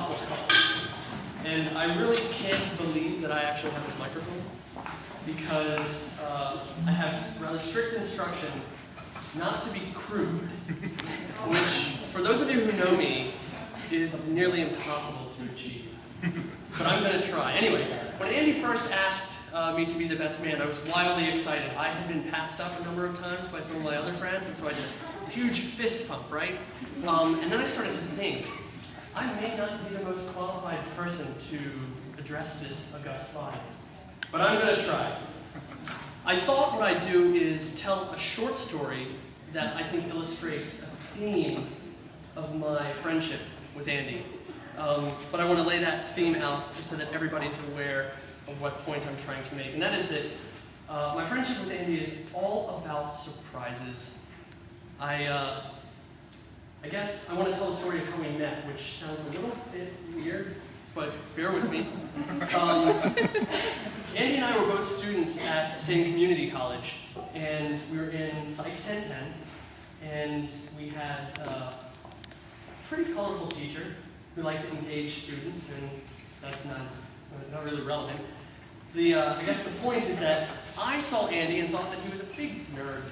top of college. And I really can't believe that I actually have this microphone because I have rather strict instructions not to be crude, which, for those of you who know me, is nearly impossible to achieve. But I'm going to try. Anyway, when Andy first asked me to be the best man, I was wildly excited. I had been passed up a number of times by some of my other friends, and so I did a huge fist pump, right? And then I started to think, I may not be the most qualified person to address this august body, but I'm going to try. I thought what I'd do is tell a short story that I think illustrates a theme of my friendship with Andy. But I want to lay that theme out just so that everybody's aware of what point I'm trying to make. And that is that my friendship with Andy is all about surprises. I guess I want to tell the story of how we met, which sounds a little bit weird, but bear with me. Andy and I were both students at the same community college, and we were in Psych 1010, and we had a pretty colorful teacher who liked to engage students, and that's not really relevant. I guess the point is that I saw Andy and thought that he was a big nerd.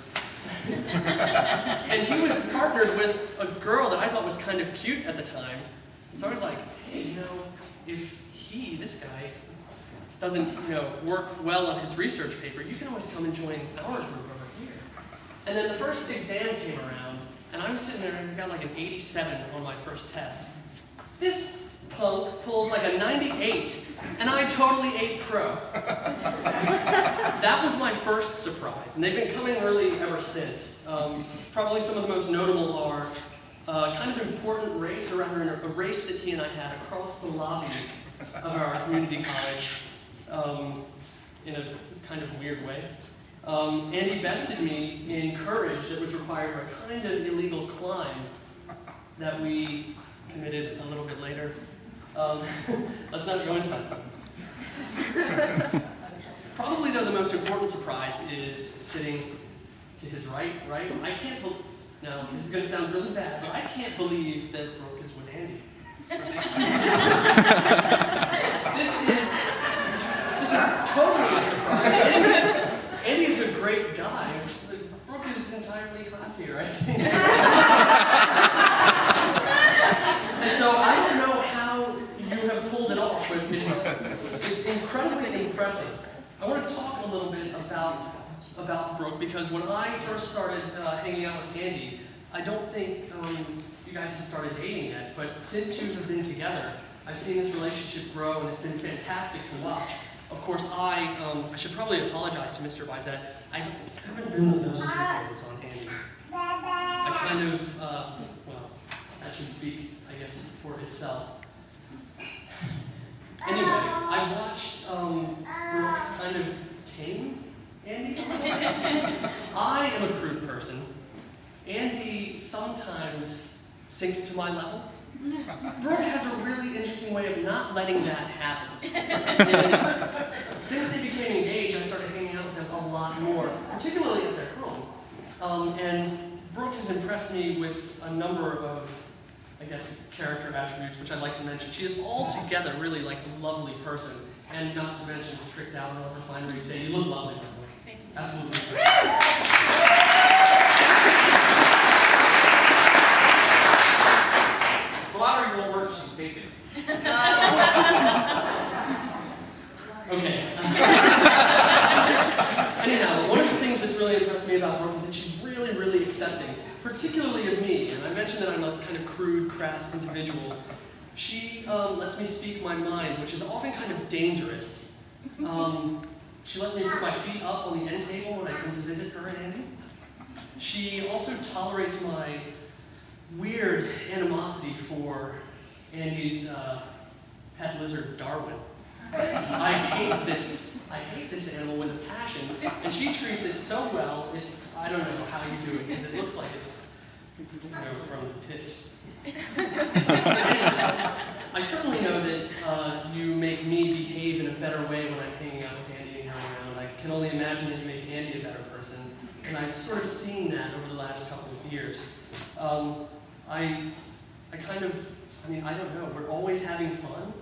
And he was partnered with a girl that I thought was kind of cute at the time. So I was like, hey, if this guy, doesn't, work well on his research paper, you can always come and join our group over here. And then the first exam came around, and I was sitting there and got like an 87 on my first test. This punk pulls like a 98, and I totally ate crow. That was my first surprise, and they've been coming really ever since. Probably some of the most notable are kind of important race, or rather a race that he and I had across the lobby of our community college in a kind of weird way. Andy bested me in courage that was required for a kind of illegal climb that we committed a little bit later. Let's not go into that. Probably, though, the most important surprise is sitting to his right? I can't believe, now this is going to sound really bad, but I can't believe that Brooke is with Andy. This is totally a surprise. Andy is a great guy. Brooke is entirely classier, I think. And so I don't know how you have pulled it off, but it's incredibly impressive. I want to talk a little bit about Brooke, because when I first started hanging out with Andy, I don't think you guys have started dating yet, but since you have been together, I've seen this relationship grow, and it's been fantastic to watch. Of course, I should probably apologize to Mr. Bizet. I haven't been the most influence on Andy. I kind of, well, that should speak, I guess, for itself. Anyway, I've watched Brooke kind of tame Andy a little bit. I am a crude person. Andy sometimes sinks to my level. Brooke has a really interesting way of not letting that happen. And since they became engaged, I started hanging out with them a lot more, particularly at their home. And Brooke has impressed me with a number of, I guess, character attributes, which I'd like to mention. She is altogether really like a lovely person, and not to mention tricked out in all her finery today. You look lovely, by the way. Thank you. Absolutely. Flattery won't work, she's taken. Okay. Anyhow, one of the things that's really impressed me about Brooke is that she's really, really accepting, particularly of me. And I mentioned that I'm a kind of crude, crass individual. She lets me speak my mind, which is often kind of dangerous. She lets me put my feet up on the end table when I come to visit her and Andy. She also tolerates my weird animosity for Andy's pet lizard, Darwin. I hate this animal with a passion, and she treats it so well, I don't know how you do it, because it looks like it's, from the pit. Anyway, I certainly know that you make me behave in a better way when I'm hanging out with Andy and you're around. I can only imagine that you make Andy a better person, and I've sort of seen that over the last couple of years. I mean, I don't know, we're always having fun,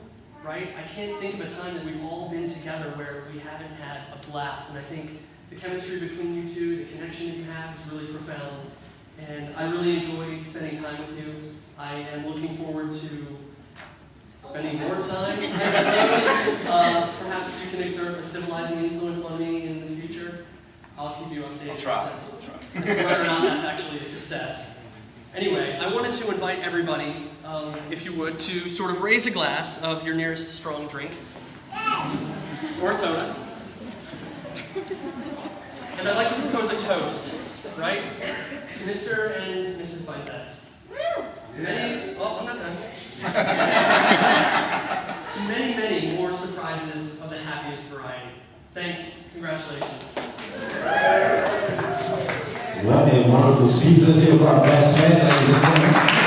right? I can't think of a time that we've all been together where we haven't had a blast. And I think the chemistry between you two, the connection that you have is really profound. And I really enjoy spending time with you. I am looking forward to spending more time. Perhaps you can exert a civilizing influence on me in the future. I'll keep you updated. I'll try. As to whether or not that's actually a success. Anyway, I wanted to invite everybody, if you would, to sort of raise a glass of your nearest strong drink. Or soda. And I'd like to propose a toast, right? To Mr. and Mrs. Bynette. I'm not done. To many, many more surprises of the happiest variety. Thanks. Congratulations. What a wonderful speech. Let's hear for our best man, ladies and gentlemen.